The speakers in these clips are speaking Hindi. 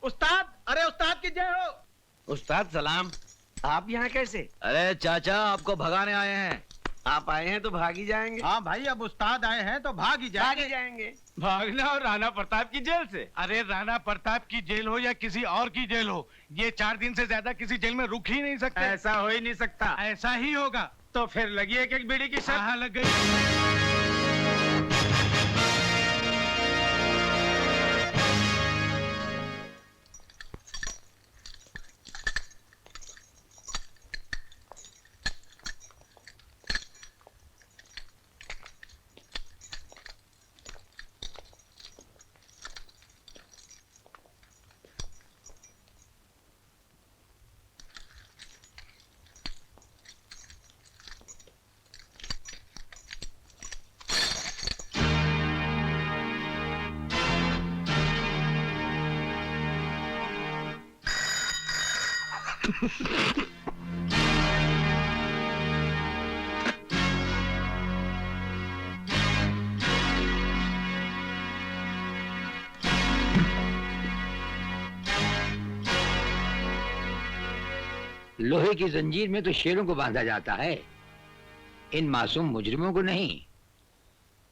उस्ताद, अरे उस्ताद की जय हो। उस्ताद सलाम। आप यहाँ कैसे? अरे चाचा, आपको भगाने आए हैं। आप आए हैं तो भाग ही जाएंगे। हाँ भाई, अब उस्ताद आए हैं तो भाग ही जाएंगे। भागना और राणा प्रताप की जेल से? अरे राणा प्रताप की जेल हो या किसी और की जेल हो, ये 4 दिन से ज्यादा किसी जेल में रुक ही नहीं सकते। ऐसा हो ही नहीं सकता। ऐसा ही होगा। तो फिर लगी एक बीड़ी की शर्त। हाँ, लग गई। लोहे की जंजीर में तो शेरों को बांधा जाता है, इन मासूम मुजरिमों को नहीं,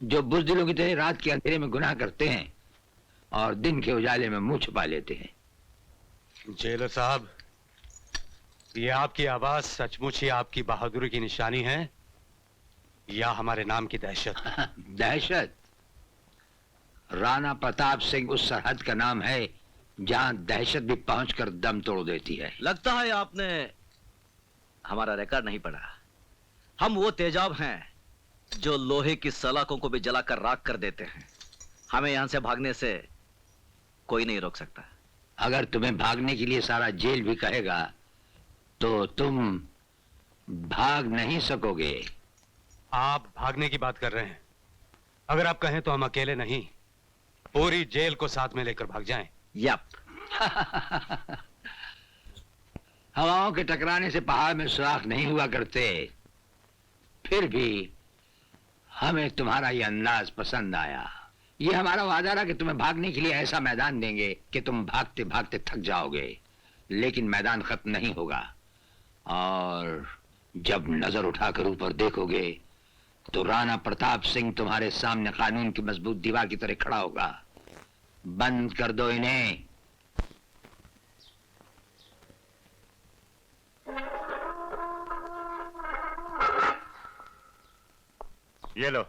जो बुज़दिलों की तरह रात के अंधेरे में गुनाह करते हैं और दिन के उजाले में मुंह छुपा लेते हैं। जेलर साहब, ये आपकी आवाज सचमुच ही आपकी बहादुरी की निशानी है या हमारे नाम की दहशत? दहशत? राणा प्रताप सिंह उस सरहद का नाम है जहां दहशत भी पहुंचकर दम तोड़ देती है। लगता है आपने हमारा रिकॉर्ड नहीं पढ़ा। हम वो तेजाब हैं जो लोहे की सलाखों को भी जलाकर राख कर देते हैं। हमें यहां से भागने से कोई नहीं रोक सकता। अगर तुम्हें भागने के लिए सारा जेल भी कहेगा तो तुम भाग नहीं सकोगे। आप भागने की बात कर रहे हैं? अगर आप कहें तो हम अकेले नहीं, पूरी जेल को साथ में लेकर भाग जाएं। यप। हवाओं के टकराने से पहाड़ में सुराख नहीं हुआ करते, फिर भी हमें तुम्हारा ये अंदाज पसंद आया। ये हमारा वादा रहा कि तुम्हें भागने के लिए ऐसा मैदान देंगे कि तुम भागते भागते थक जाओगे, लेकिन मैदान खत्म नहीं होगा। और जब नजर उठाकर ऊपर देखोगे तो राणा प्रताप सिंह तुम्हारे सामने कानून की मजबूत दीवार की तरह खड़ा होगा। बंद कर दो इन्हें। ये लो।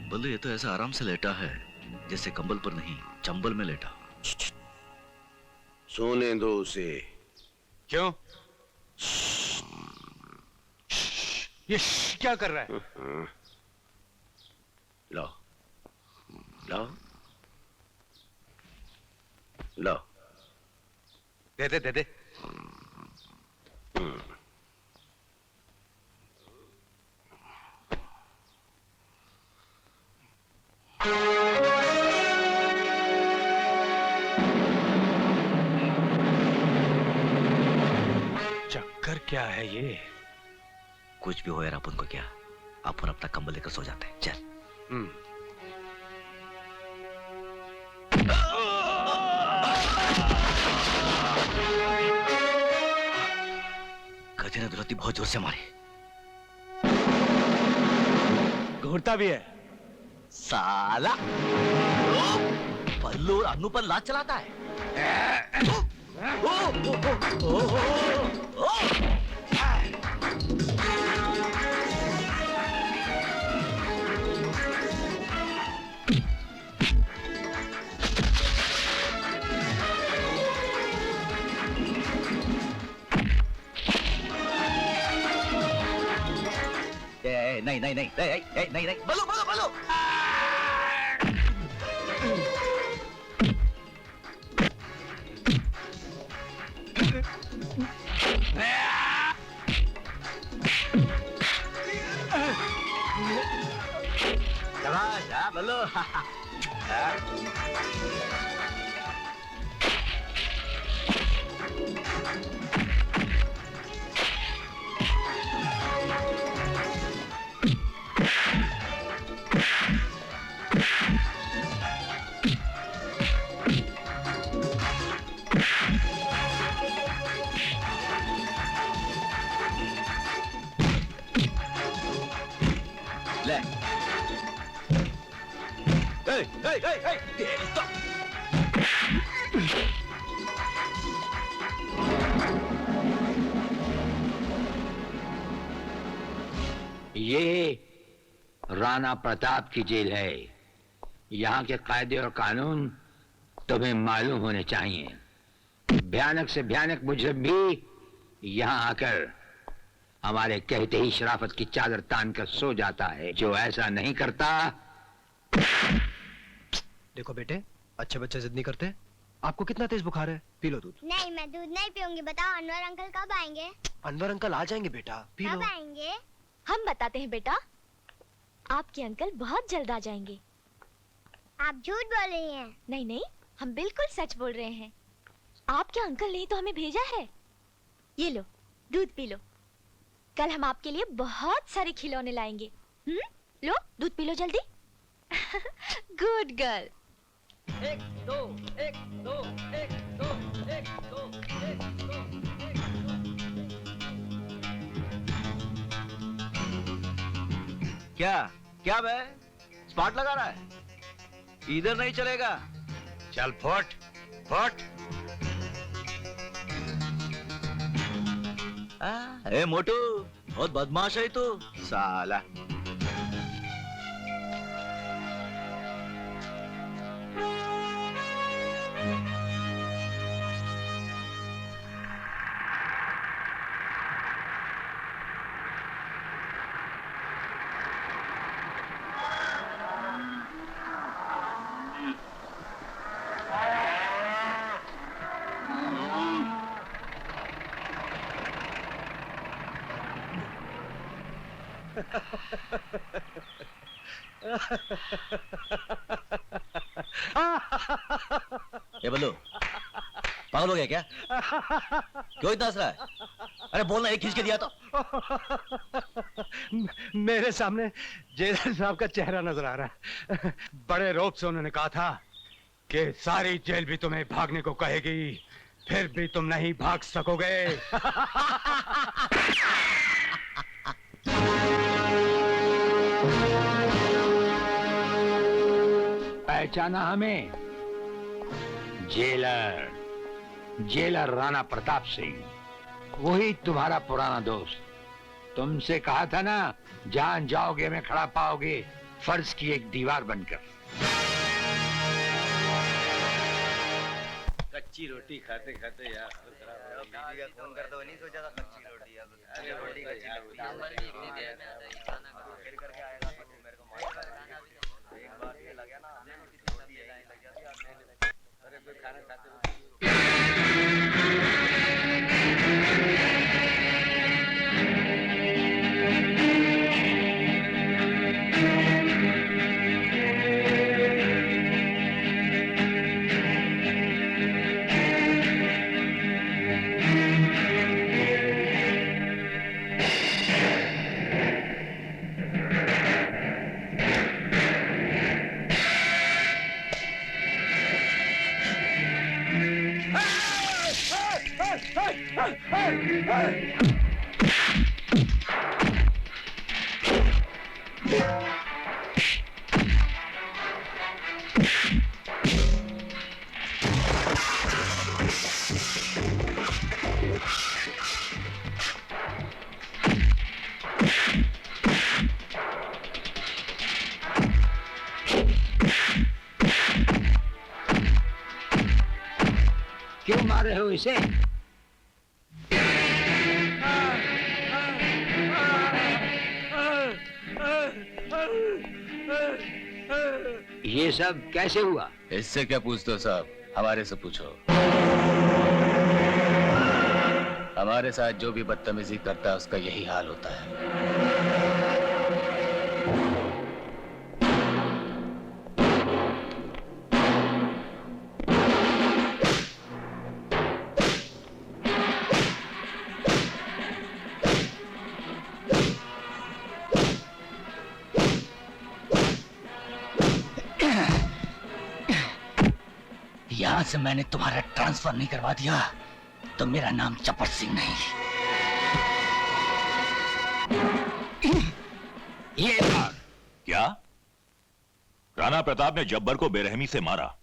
बल्लू, ये तो ऐसा आराम से लेटा है जैसे कंबल पर नहीं, चंबल में लेटा। सोने दो उसे। क्यों? ये क्या कर रहा है? लो लो लो। दे दे दे दे। चक्कर क्या है ये? कुछ भी हो यार, अपन को क्या, अपन अपना कंबल लेकर सो जाते हैं। चल। गधे ने दुलती बहुत जोर से मारी। घूरता भी है साला। पल्लू और अन्नू पर लात चलाता है। नहीं नहीं नहीं नहीं नहीं नहीं, बल्लू बल्लू बल्लू। शाबाश, हाँ, बोलो। ले। तेरी तो। ये राणा प्रताप की जेल है। यहाँ के कायदे और कानून तुम्हें मालूम होने चाहिए। भयानक से भयानक मुजरिम भी यहाँ आकर हमारे कहते ही शराफत की चादर तान कर सो जाता है। जो ऐसा नहीं करता। देखो बेटे, अच्छे बच्चे जिद नहीं करते। आपको कितना तेज बुखार है? पी लो दूध। नहीं, मैं दूध नहीं पीऊंगी। बताओ अनवर अंकल कब आएंगे? अनवर अंकल आ जाएंगे बेटा, पी लो। कब आएंगे? हम बताते हैं बेटा, आपके अंकल बहुत जल्द आ जाएंगे। आप झूठ बोल रही हैं। नहीं नहीं, हम बिल्कुल सच बोल रहे हैं। आपके अंकल ने तो हमें भेजा है। ये लो, दूध पी लो। कल हम आपके लिए बहुत सारे खिलौने लाएंगे। लो, दूध पी लो जल्दी। Good girl. 1 2 1 2 1 2 1 2 1 2 क्या क्या बे, स्पॉट लगा रहा है? इधर नहीं चलेगा। चल फुट फुट। ए मोटू, बहुत बदमाश है तू साला। ये बल्लू, पागल हो गया क्या? क्यों इतना हंस रहा है? अरे बोलना, एक खींच के दिया तो। मेरे सामने जेलर साहब का चेहरा नजर आ रहा है। बड़े रोब से उन्होंने कहा था कि सारी जेल भी तुम्हें भागने को कहेगी, फिर भी तुम नहीं भाग सकोगे। पहचाना हमें? जेलर, जेलर राणा प्रताप सिंह, वही तुम्हारा पुराना दोस्त। तुमसे कहा था ना, जान जाओगे में खड़ा पाओगे फर्ज की एक दीवार बनकर। कच्ची रोटी खाते खाते यार फोन कर दो। नहीं सोचा था कच्ची रोटी अरे कोई खाना खाते क्यों मार रहे हो इसे? ये सब कैसे हुआ? इससे क्या पूछते हो साहब, हमारे से पूछो। हमारे साथ जो भी बदतमीजी करता है उसका यही हाल होता है। यहां से मैंने तुम्हारा ट्रांसफर नहीं करवा दिया तो मेरा नाम चपट सिंह नहीं। ये क्या? राणा प्रताप ने जब्बर को बेरहमी से मारा,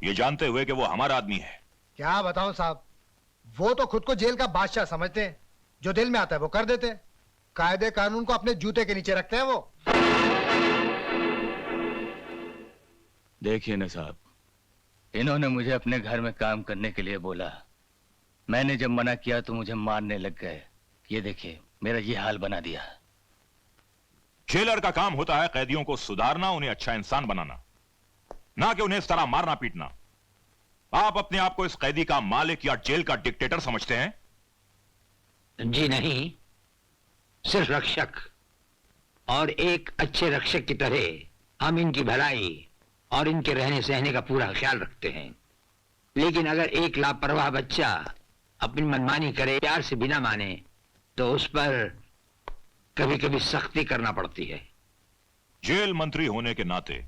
ये जानते हुए कि वो हमारा आदमी है। क्या बताऊं साहब, वो तो खुद को जेल का बादशाह समझते हैं, जो दिल में आता है वो कर देते हैं, कायदे कानून को अपने जूते के नीचे रखते हैं वो। देखिए ना साहब, इन्होंने मुझे अपने घर में काम करने के लिए बोला, मैंने जब मना किया तो मुझे मारने लग गए। ये देखिए मेरा ये हाल बना दिया। जेलर का काम होता है कैदियों को सुधारना, उन्हें अच्छा इंसान बनाना, ना कि उन्हें इस तरह मारना पीटना। आप अपने आप को इस कैदी का मालिक या जेल का डिक्टेटर समझते हैं? जी नहीं, सिर्फ रक्षक, और एक अच्छे रक्षक की तरह हम इनकी भलाई और इनके रहने सहने का पूरा ख्याल रखते हैं। लेकिन अगर एक लापरवाह बच्चा अपनी मनमानी करे, प्यार से बिना माने, तो उस पर कभी कभी सख्ती करना पड़ती है। जेल मंत्री होने के नाते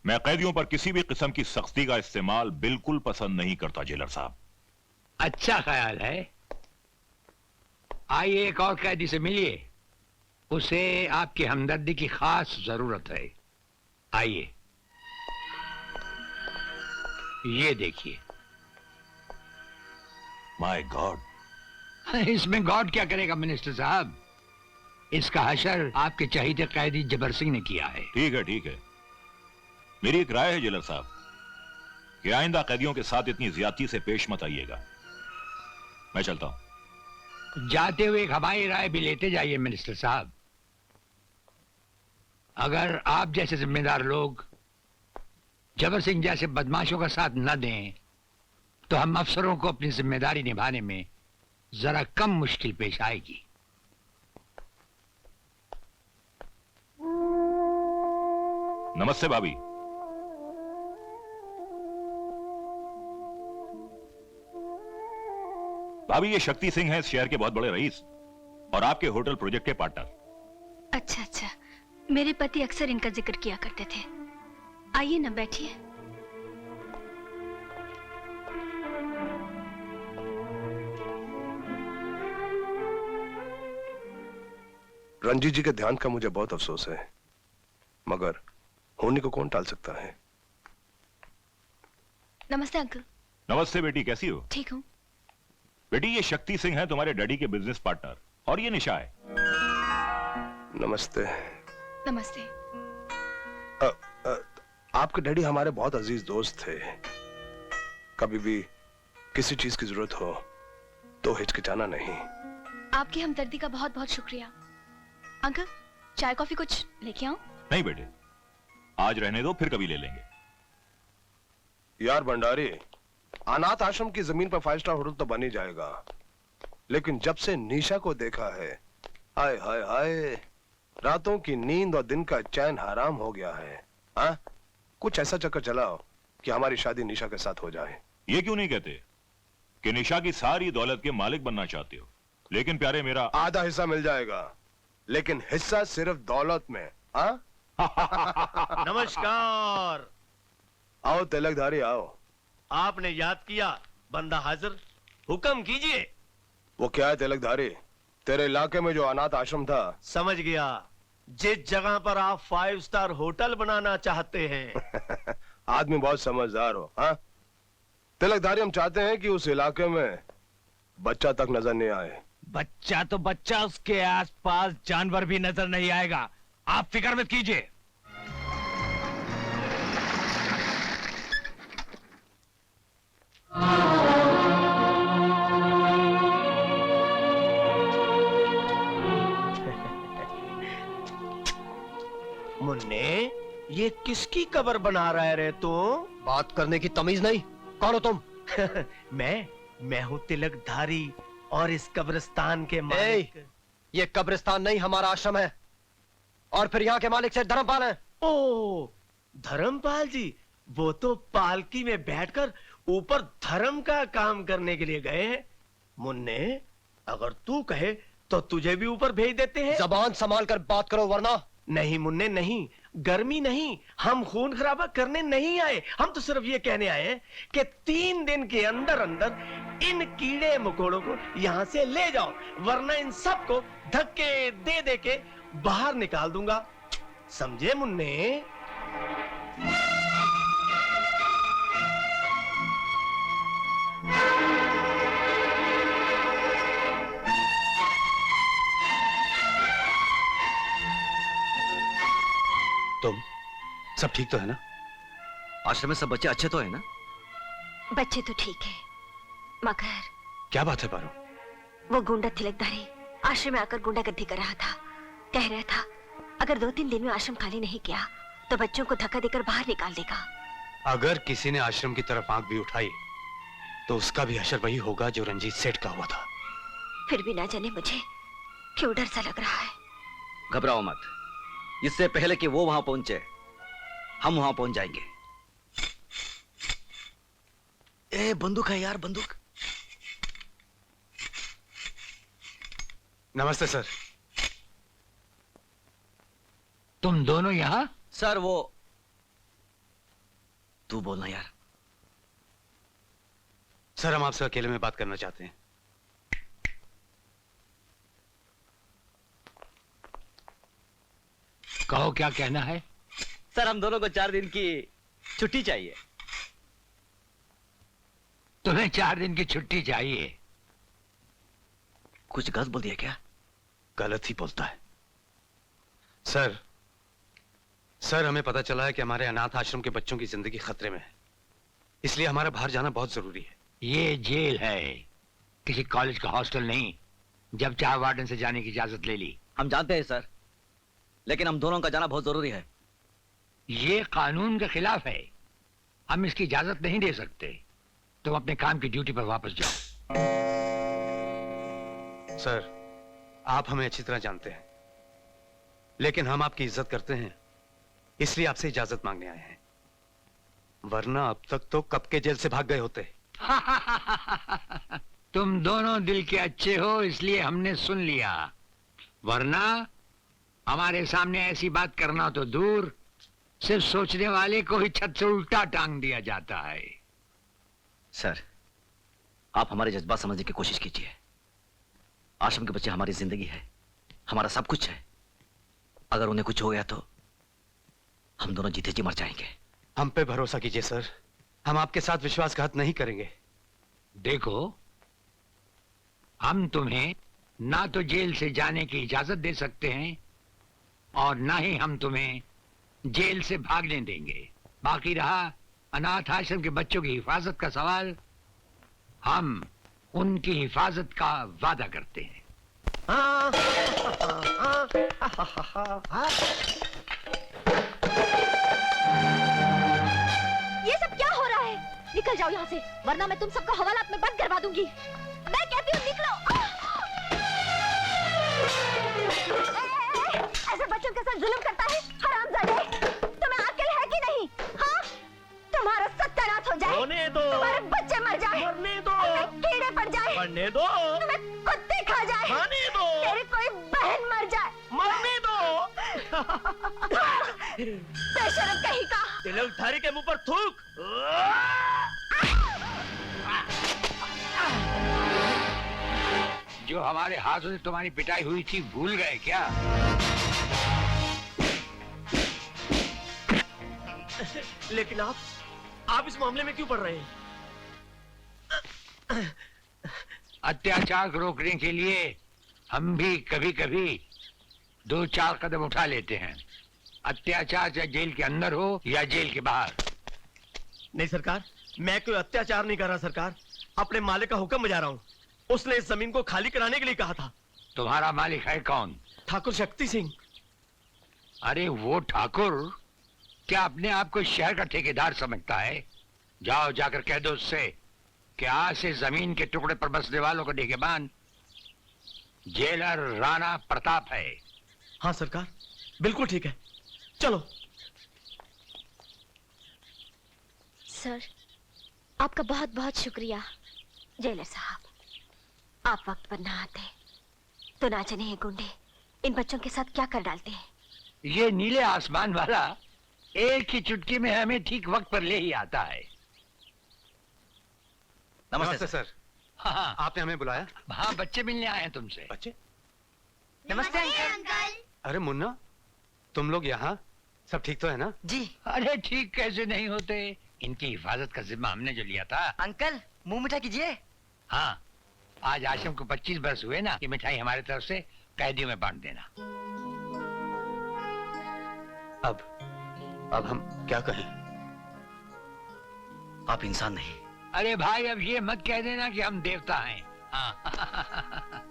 मैं कैदियों पर किसी भी किस्म की सख्ती का इस्तेमाल बिल्कुल पसंद नहीं करता जेलर साहब। अच्छा ख्याल है। आइए एक और कैदी से मिलिए, उसे आपकी हमदर्दी की खास जरूरत है। आइए, ये देखिए। माय गॉड, इसमें गॉड क्या करेगा मिनिस्टर साहब, इसका हशर आपके चहीते कैदी जबर सिंह ने किया है। ठीक है ठीक है, मेरी एक राय है जेलर साहब कि आइंदा कैदियों के साथ इतनी ज्यादती से पेश मत आइएगा। मैं चलता हूं। जाते हुए एक हमारी राय भी लेते जाइए मिनिस्टर साहब। अगर आप जैसे जिम्मेदार लोग जबर सिंह जैसे बदमाशों का साथ न दें तो हम अफसरों को अपनी जिम्मेदारी निभाने में जरा कम मुश्किल पेश आएगी। नमस्ते भाभी। भाभी, ये शक्ति सिंह है इस शहर के बहुत बड़े रईस और आपके होटल प्रोजेक्ट के पार्टनर। अच्छा अच्छा, मेरे पति अक्सर इनका जिक्र किया करते थे। आइए ना, बैठिए। रंजीत जी के ध्यान का मुझे बहुत अफसोस है, मगर होने को कौन टाल सकता है। नमस्ते अंकल। नमस्ते बेटी, कैसी हो? ठीक हूँ। बेटी, ये शक्ति सिंह है तुम्हारे डैडी के बिजनेस पार्टनर, और ये निशा है। नमस्ते। नमस्ते। आपके डैडी हमारे बहुत अजीज दोस्त थे। कभी भी किसी चीज की जरूरत हो तो हिचकिचाना नहीं। आपकी हमदर्दी का बहुत बहुत शुक्रिया। अंकल, चाय कॉफी कुछ लेके आऊं? नहीं बेटे, आज रहने दो, फिर कभी ले लेंगे। यार भंडारी, अनाथ आश्रम की जमीन पर 5 स्टार होटल तो बन ही जाएगा, लेकिन जब से निशा को देखा है, हाय हाय हाय, रातों की नींद और दिन का चैन हराम हो गया है। हाँ, कुछ ऐसा चक्कर चलाओ कि हमारी शादी निशा के साथ हो जाए। ये क्यों नहीं कहते कि निशा की सारी दौलत के मालिक बनना चाहते हो, लेकिन प्यारे मेरा आधा हिस्सा मिल जाएगा, लेकिन हिस्सा सिर्फ दौलत में। हाँ? नमस्कार। आओ तिलकधारी आओ। आपने याद किया, बंदा हाजिर, हुक्म कीजिए। वो क्या है तिलकधारी, तेरे इलाके में जो अनाथ आश्रम था? समझ गया, जिस जगह पर आप 5 स्टार होटल बनाना चाहते हैं। आदमी बहुत समझदार हो। हाँ तिलकधारी, हम चाहते हैं कि उस इलाके में बच्चा तक नजर नहीं आए। बच्चा तो बच्चा, उसके आसपास जानवर भी नजर नहीं आएगा, आप फिक्र मत कीजिए। मुन्ने, ये किसकी कब्र बना रहा है रे तू? बात करने की तमीज नहीं, कौन हो तुम? मैं हूँ तिलकधारी और इस कब्रिस्तान के मालिक। ये कब्रिस्तान नहीं, हमारा आश्रम है, और फिर यहाँ के मालिक से धर्मपाल हैं। ओ, धर्मपाल जी, वो तो पालकी में बैठकर ऊपर धर्म का काम करने के लिए गए हैं। मुन्ने, अगर तू कहे तो तुझे भी ऊपर भेज देते हैं। जबान संभाल कर बात करो, वरना। नहीं मुन्ने नहीं, गर्मी नहीं, हम खून खराबा करने नहीं आए। हम तो सिर्फ ये कहने आए हैं कि 3 दिन के अंदर अंदर इन कीड़े मकोड़ों को यहां से ले जाओ, वरना इन सबको धक्के दे दे के बाहर निकाल दूंगा। समझे मुन्ने? तुम सब ठीक तो है ना? आश्रम में सब बच्चे अच्छे तो है ना? बच्चे तो ठीक है, मगर क्या बात है पारो? वो गुंडा तिलकधारी आश्रम में आकर गुंडागर्दी कर रहा था। कह रहा था अगर 2-3 दिन में आश्रम खाली नहीं किया तो बच्चों को धक्का देकर बाहर निकाल देगा। अगर किसी ने आश्रम की तरफ आंख भी उठाई तो उसका भी हशर वही होगा जो रंजीत सेठ का हुआ था। फिर भी ना जाने मुझे क्यों डर सा लग रहा है। घबराओ मत, इससे पहले कि वो वहां पहुंचे हम वहां पहुंच जाएंगे। ए, बंदूक है यार, बंदूक। नमस्ते सर। तुम दोनों यहाँ? सर वो तू बोलना यार। सर हम आपसे अकेले में बात करना चाहते हैं। कहो क्या कहना है? सर हम दोनों को 4 दिन की छुट्टी चाहिए। तुम्हें 4 दिन की छुट्टी चाहिए? कुछ गलत बोल दिया क्या? गलत ही बोलता है सर। सर हमें पता चला है कि हमारे अनाथ आश्रम के बच्चों की जिंदगी खतरे में है, इसलिए हमारा बाहर जाना बहुत जरूरी है। ये जेल है, किसी कॉलेज का हॉस्टल नहीं। जब चाहे वार्डन से जाने की इजाजत ले ली। हम जानते हैं सर, लेकिन हम दोनों का जाना बहुत जरूरी है। ये कानून के खिलाफ है, हम इसकी इजाजत नहीं दे सकते। तुम अपने काम की ड्यूटी पर वापस जाओ। सर आप हमें अच्छी तरह जानते हैं, लेकिन हम आपकी इज्जत करते हैं, इसलिए आपसे इजाजत मांगने आए हैं, वरना अब तक तो कब के जेल से भाग गए होते। तुम दोनों दिल के अच्छे हो इसलिए हमने सुन लिया, वरना हमारे सामने ऐसी बात करना तो दूर, सिर्फ सोचने वाले को ही छत से उल्टा टांग दिया जाता है। सर आप हमारे जज्बात समझने की कोशिश कीजिए। आश्रम के बच्चे हमारी जिंदगी है, हमारा सब कुछ है। अगर उन्हें कुछ हो गया तो हम दोनों जीते जी मर जाएंगे। हम पे भरोसा कीजिए सर, हम आपके साथ विश्वासघात नहीं करेंगे। देखो, हम तुम्हें ना तो जेल से जाने की इजाजत दे सकते हैं और ना ही हम तुम्हें जेल से भागने देंगे। बाकी रहा अनाथ आश्रम के बच्चों की हिफाजत का सवाल, हम उनकी हिफाजत का वादा करते हैं। ये सब क्या हो रहा है? निकल जाओ यहाँ से, वरना मैं तुम सबको हवालात में बंद करवा दूंगी। मैं कहती हूँ निकलो। ऐसे बच्चों के साथ जुल्म करता है हरामजादे। तुम्हें अक्ल है कि नहीं? हाँ, तुम्हारा सत्यानाश हो जाए, होने दो, तुम्हारे बच्चे मर जाए, मरने दो, कीड़े पड़ जाए, मरने दो, तुम्हें कुत्ते खा जाए, खाने दो, तेरी कोई बहन मर जाए, मरने दो। बेशरम कहीं का। तिलकधारी के मुंह पर थूक। जो हमारे हाथों से तुम्हारी पिटाई हुई थी भूल गए क्या? लेकिन आप इस मामले में क्यों पड़ रहे हैं? अत्याचार को रोकने के लिए हम भी कभी कभी 2-4 कदम उठा लेते हैं। अत्याचार चाहे जेल के अंदर हो या जेल के बाहर। नहीं सरकार, मैं कोई अत्याचार नहीं कर रहा सरकार, अपने मालिक का हुक्म बजा रहा हूँ। उसने इस जमीन को खाली कराने के लिए कहा था। तुम्हारा मालिक है कौन? ठाकुर शक्ति सिंह। अरे वो ठाकुर क्या अपने आप को शहर का ठेकेदार समझता है? जाओ जाकर कह दो उससे कि आज से जमीन के टुकड़े पर बसने वालों को निगहबान जेलर राणा प्रताप है। हाँ सरकार, बिल्कुल ठीक है, चलो। सर, आपका बहुत बहुत शुक्रिया। जेलर साहब, आप वक्त पर ना आते तो ना जाने ये गुंडे इन बच्चों के साथ क्या कर डालते हैं। ये नीले आसमान वाला एक ही चुटकी में हमें ठीक वक्त पर ले ही आता है। नमस्ते सर। हाँ आपने हमें बुलाया? हाँ, बच्चे मिलने आए हैं तुमसे। बच्चे? नमस्ते अंकल। अरे मुन्ना, तुम लोग यहाँ? सब ठीक तो है ना? जी। अरे ठीक कैसे नहीं होते, इनकी हिफाजत का जिम्मा हमने जो लिया था। अंकल मुंह मीठा कीजिए। हाँ, आज आशम को 25 बरस हुए ना, ये मिठाई हमारी तरफ से कैदियों में बांट देना। अब हम क्या करें? आप इंसान नहीं। अरे भाई, अब ये मत कह देना कि हम देवता हैं। हाँ।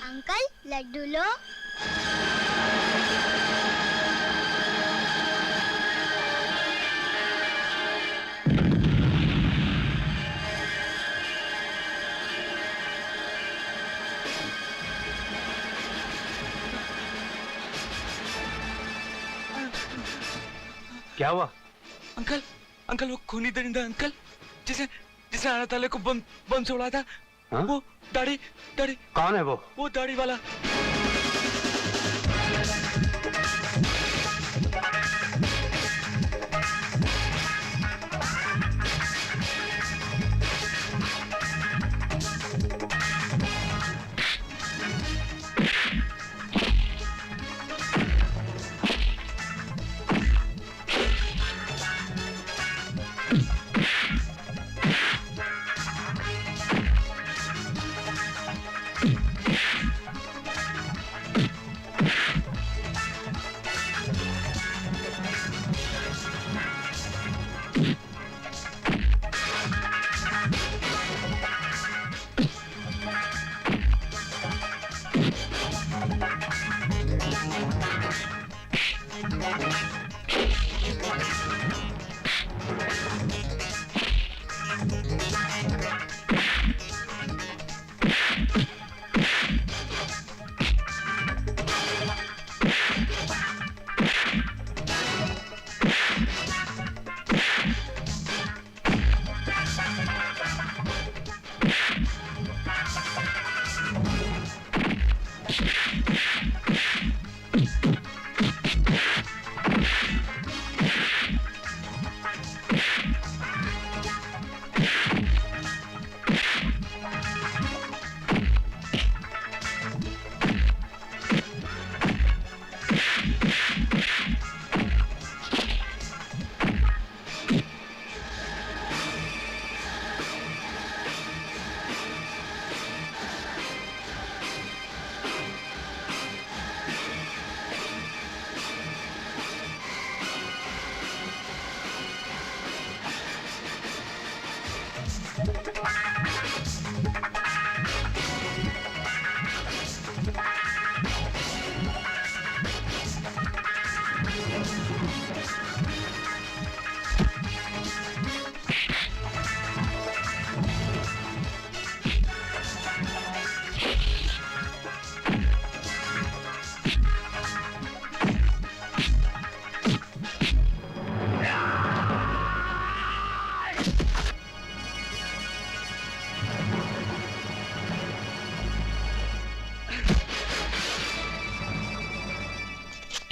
अंकल लड्डू लो। क्या हुआ? अंकल, अंकल वो खूनी दरिंदा अंकल, जिसे जिसे आना ताले को बम से उड़ाया था। हाँ? वो दाढ़ी दाढ़ी। कौन है वो? वो दाढ़ी वाला।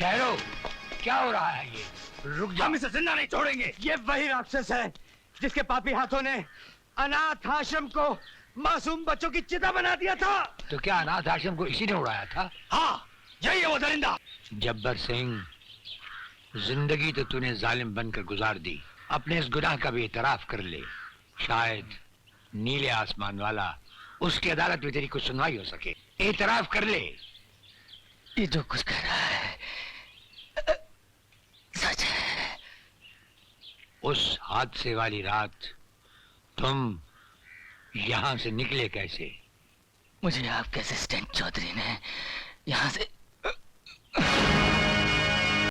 ठहरो, क्या हो रहा है ये? रुक जाओ। हम इसे जिंदा नहीं छोड़ेंगे। ये वही राक्षस है जिसके पापी हाथों ने अनाथ आश्रम को मासूम बच्चों की चिता बना दिया था। तो क्या अनाथ आश्रम को इसी ने उड़ाया था? हाँ, यही है वो दरिंदा। जब्बर सिंह, जिंदगी तो तूने जालिम बनकर गुजार दी, अपने इस गुनाह का भी इतराफ कर ले। शायद नीले आसमान वाला उसकी अदालत में तेरी कुछ सुनवाई हो सके। इतराफ कर ले। ये जो कुछ कह रहा है सच है। उस हादसे वाली रात तुम यहाँ से निकले कैसे? मुझे आपके असिस्टेंट चौधरी ने यहाँ से